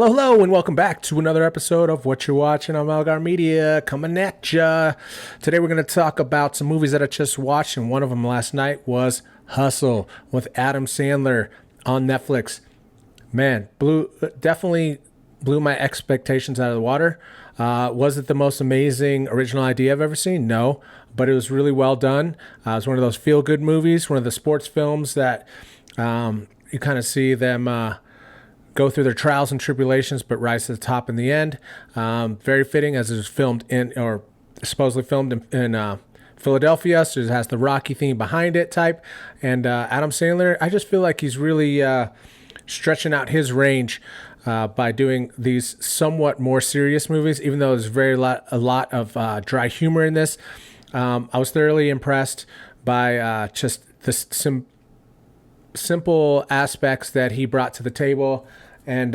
Hello, and welcome back to another episode of What You're Watching on Malgar Media, coming at ya. Today we're going to talk about some movies that I just watched, and one of them last night was Hustle with Adam Sandler on Netflix. Man, definitely blew my expectations out of the water. Was it the most amazing original idea I've ever seen? No, but it was really well done. It was one of those feel-good movies, one of the sports films that you kind of see them go through their trials and tribulations, but rise to the top in the end. Very fitting, as it was filmed or supposedly filmed in Philadelphia, so it has the Rocky theme behind it type. And Adam Sandler, I just feel like he's really stretching out his range by doing these somewhat more serious movies, even though there's a lot of dry humor in this. I was thoroughly impressed by just the simple aspects that he brought to the table, and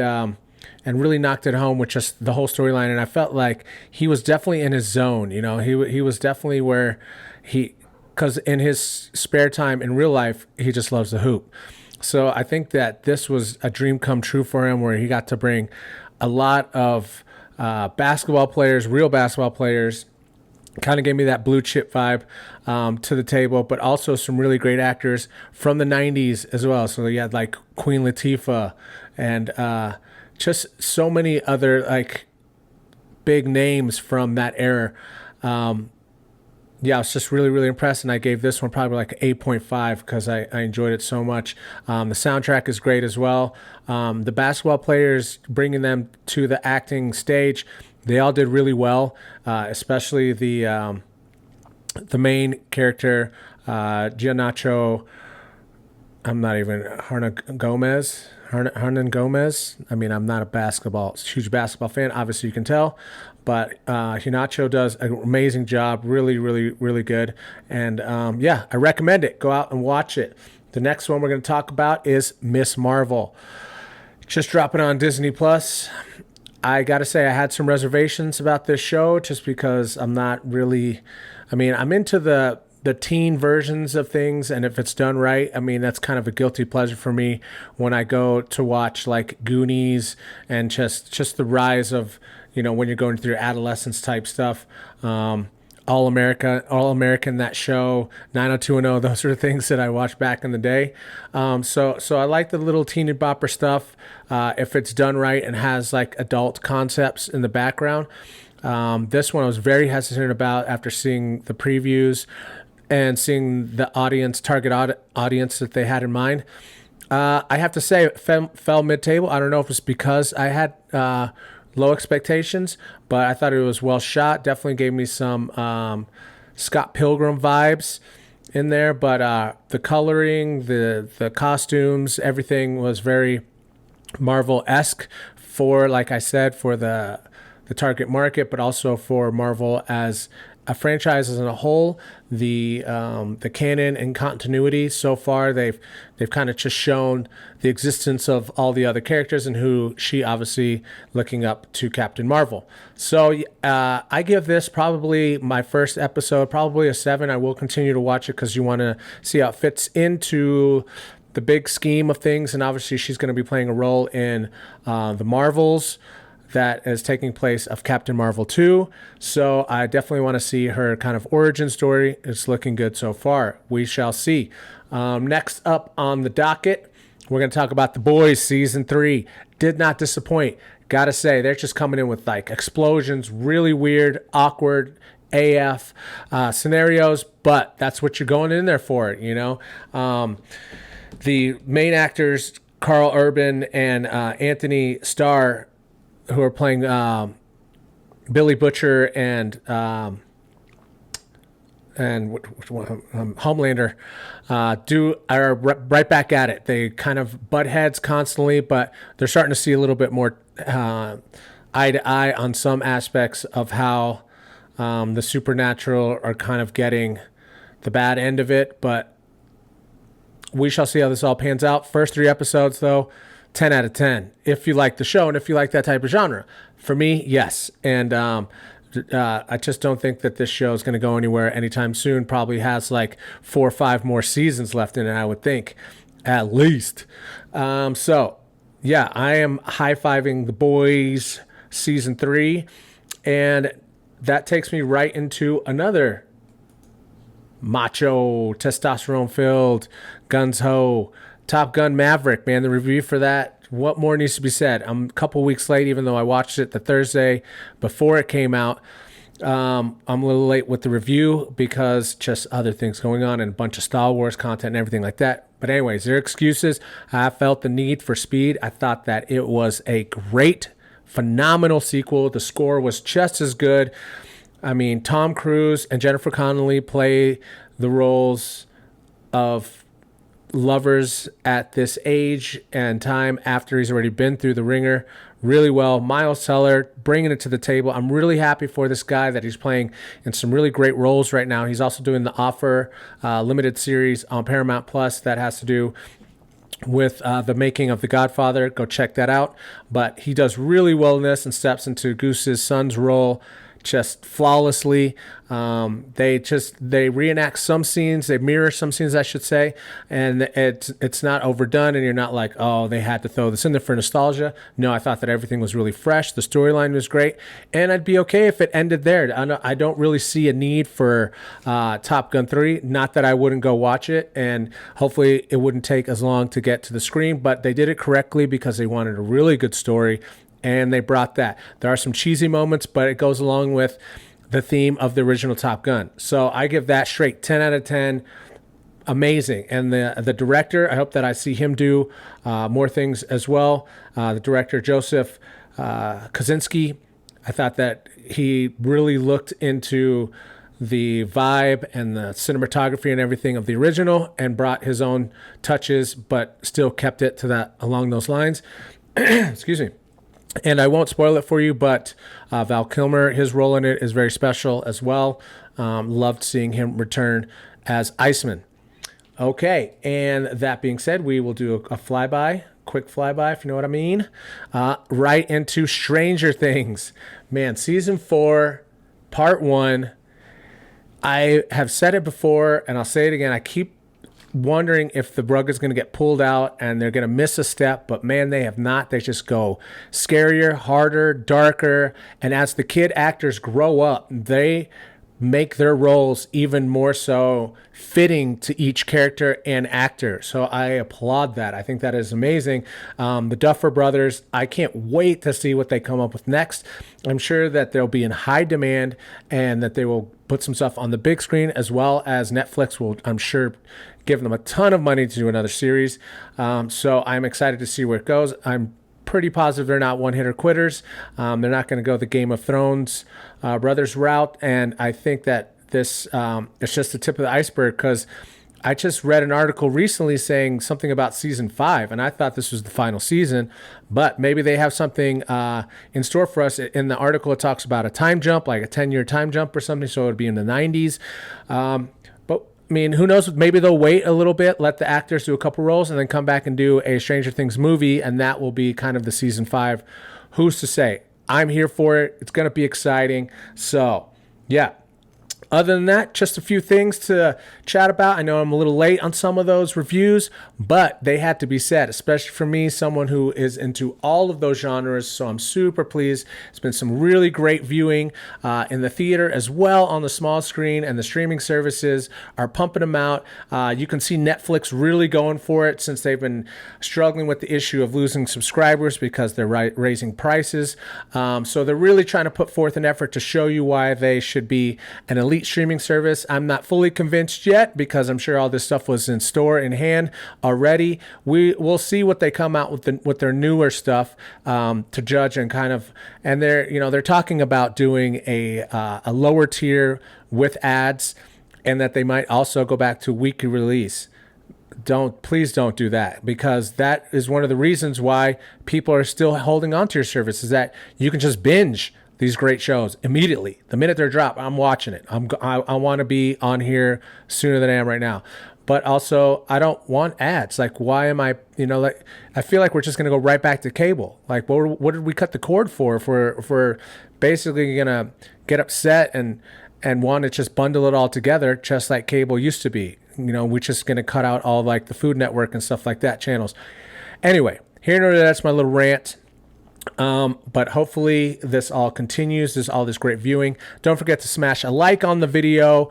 really knocked it home with just the whole storyline. And I felt like he was definitely in his zone. You know, he was definitely where because in his spare time in real life, he just loves the hoop. So I think that this was a dream come true for him, where he got to bring a lot of basketball players, real basketball players. Kind of gave me that blue chip vibe to the table, but also some really great actors from the 90s as well. So you had like Queen Latifah and just so many other like big names from that era. I was just really, really impressed, and I gave this one probably like 8.5 because I enjoyed it so much. The soundtrack is great as well. The basketball players, bringing them to the acting stage, they all did really well, especially the main character, Giannacho. I'm not even Hernan Gomez. I mean, I'm not a huge basketball fan. Obviously, you can tell, but Giannacho does an amazing job. Really, really, really good. And I recommend it. Go out and watch it. The next one we're going to talk about is Miss Marvel. Just dropping on Disney Plus. I got to say, I had some reservations about this show just because I'm not really, I'm into the teen versions of things, and if it's done right, that's kind of a guilty pleasure for me when I go to watch like Goonies and just the rise of, when you're going through adolescence type stuff. All American, that show, 90210, those are the things that I watched back in the day. So I like the little teeny bopper stuff if it's done right and has like adult concepts in the background. This one I was very hesitant about after seeing the previews and seeing the target audience that they had in mind. I have to say it fell mid-table. I don't know if it's because I had low expectations, but I thought it was well shot. Definitely gave me some Scott Pilgrim vibes in there, but the coloring, the costumes, everything was very Marvel-esque for, like I said, for the target market, but also for Marvel as a franchise as a whole. The canon and continuity so far, they've kind of just shown the existence of all the other characters and who she obviously looking up to Captain Marvel. So I give this probably my first episode, probably a 7. I will continue to watch it because you want to see how it fits into the big scheme of things, and obviously she's going to be playing a role in the Marvels that is taking place of Captain Marvel 2. So I definitely want to see her kind of origin story. It's looking good so far. We shall see. Next up on the docket, we're going to talk about The Boys Season 3. Did not disappoint. Gotta say, they're just coming in with like explosions, really weird, awkward AF scenarios, but that's what you're going in there for, The main actors, Carl Urban and Anthony Starr, who are playing Billy Butcher and Homelander, are right back at it. They kind of butt heads constantly, but they're starting to see a little bit more eye to eye on some aspects of how the supernatural are kind of getting the bad end of it. But we shall see how this all pans out. First 3 episodes, though, 10 out of 10. If you like the show and if you like that type of genre. For me, yes. And I just don't think that this show is going to go anywhere anytime soon. Probably has like 4 or 5 more seasons left in it, I would think, at least. So yeah, I am high-fiving The Boys season 3, and that takes me right into another macho, testosterone-filled, guns-ho, Top Gun Maverick, man. The review for that, what more needs to be said? I'm a couple weeks late, even though I watched it the Thursday before it came out. I'm a little late with the review because just other things going on and a bunch of Star Wars content and everything like that. But anyways, there are excuses. I felt the need for speed. I thought that it was a great, phenomenal sequel. The score was just as good. I mean, Tom Cruise and Jennifer Connelly play the roles of lovers at this age and time after he's already been through the ringer really well. Miles Teller bringing it to the table. I'm really happy for this guy that he's playing in some really great roles right now. He's also doing the Offer limited series on Paramount Plus that has to do with the making of The Godfather. Go check that out. But he does really well in this and steps into Goose's son's role just flawlessly. They reenact some scenes, they mirror some scenes, I should say, and it's not overdone, and you're not like, oh, they had to throw this in there for nostalgia. No, I thought that everything was really fresh. The storyline was great, and I'd be okay if it ended there. I don't really see a need for Top Gun 3. Not that I wouldn't go watch it, and hopefully it wouldn't take as long to get to the screen, but they did it correctly because they wanted a really good story. And they brought that. There are some cheesy moments, but it goes along with the theme of the original Top Gun. So I give that straight 10 out of 10. Amazing. And the director, I hope that I see him do more things as well. The director, Joseph Kosinski, I thought that he really looked into the vibe and the cinematography and everything of the original and brought his own touches, but still kept it to that along those lines. Excuse me. And I won't spoil it for you, but Val Kilmer, his role in it is very special as well. Loved seeing him return as Iceman. Okay, and that being said, we will do a flyby, quick flyby, if you know what I mean. Right into Stranger Things. Man, season 4, part 1. I have said it before, and I'll say it again. I keep wondering if the rug is going to get pulled out and they're going to miss a step, but man, they have not. They just go scarier, harder, darker, and as the kid actors grow up, they make their roles even more so fitting to each character and actor. So I applaud that. I think that is amazing. The Duffer Brothers, I can't wait to see what they come up with next. I'm sure that they'll be in high demand and that they will put some stuff on the big screen, as well as Netflix will, I'm sure, give them a ton of money to do another series. So I'm excited to see where it goes. I'm pretty positive they're not one-hitter quitters. They're not going to go the Game of Thrones brothers route, and I think that this is just the tip of the iceberg, because I just read an article recently saying something about season 5, and I thought this was the final season, but maybe they have something in store for us. In the article, it talks about a time jump, like a 10-year time jump or something, so it would be in the 90s. But I mean, who knows? Maybe they'll wait a little bit, let the actors do a couple roles, and then come back and do a Stranger Things movie, and that will be kind of the season 5. Who's to say? I'm here for it. It's going to be exciting. So, yeah. Other than that, just a few things to chat about. I know I'm a little late on some of those reviews, but they had to be said, especially for me, someone who is into all of those genres. So I'm super pleased. It's been some really great viewing in the theater as well on the small screen, and the streaming services are pumping them out. You can see Netflix really going for it since they've been struggling with the issue of losing subscribers because they're raising prices. So they're really trying to put forth an effort to show you why they should be an elite streaming service. I'm not fully convinced yet because I'm sure all this stuff was in store in hand already. We'll see what they come out with their newer stuff to judge, and kind of, and they're talking about doing a lower tier with ads, and that they might also go back to weekly release. Please don't do that, because that is one of the reasons why people are still holding on to your service, is that you can just binge these great shows immediately. The minute they're dropped, I'm watching it. I want to be on here sooner than I am right now. But also, I don't want ads. Like, why am I, like, I feel like we're just going to go right back to cable. Like, what did we cut the cord for? If we're basically going to get upset and want to just bundle it all together, just like cable used to be. We're just going to cut out all like the Food Network and stuff like that channels. Anyway, Here nor there, that's my little rant. But hopefully this all continues. There's all this great viewing. Don't forget to smash a like on the video.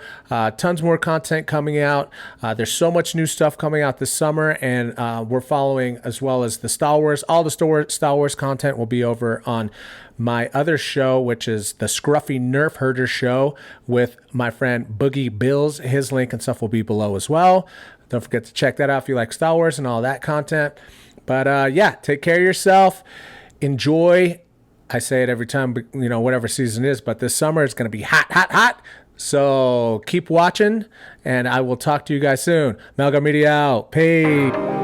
Tons more content coming out. There's so much new stuff coming out this summer, and we're following as well as the Star Wars. All the Star Wars content will be over on my other show, which is the Scruffy Nerf Herder Show with my friend Boogie Bills. His link and stuff will be below as well. Don't forget to check that out if you like Star Wars and all that content. But yeah, take care of yourself. Enjoy. I say it every time, you know, whatever season is, but this summer it's going to be hot, hot, hot. So keep watching, and I will talk to you guys soon. Malgar Media out. Peace.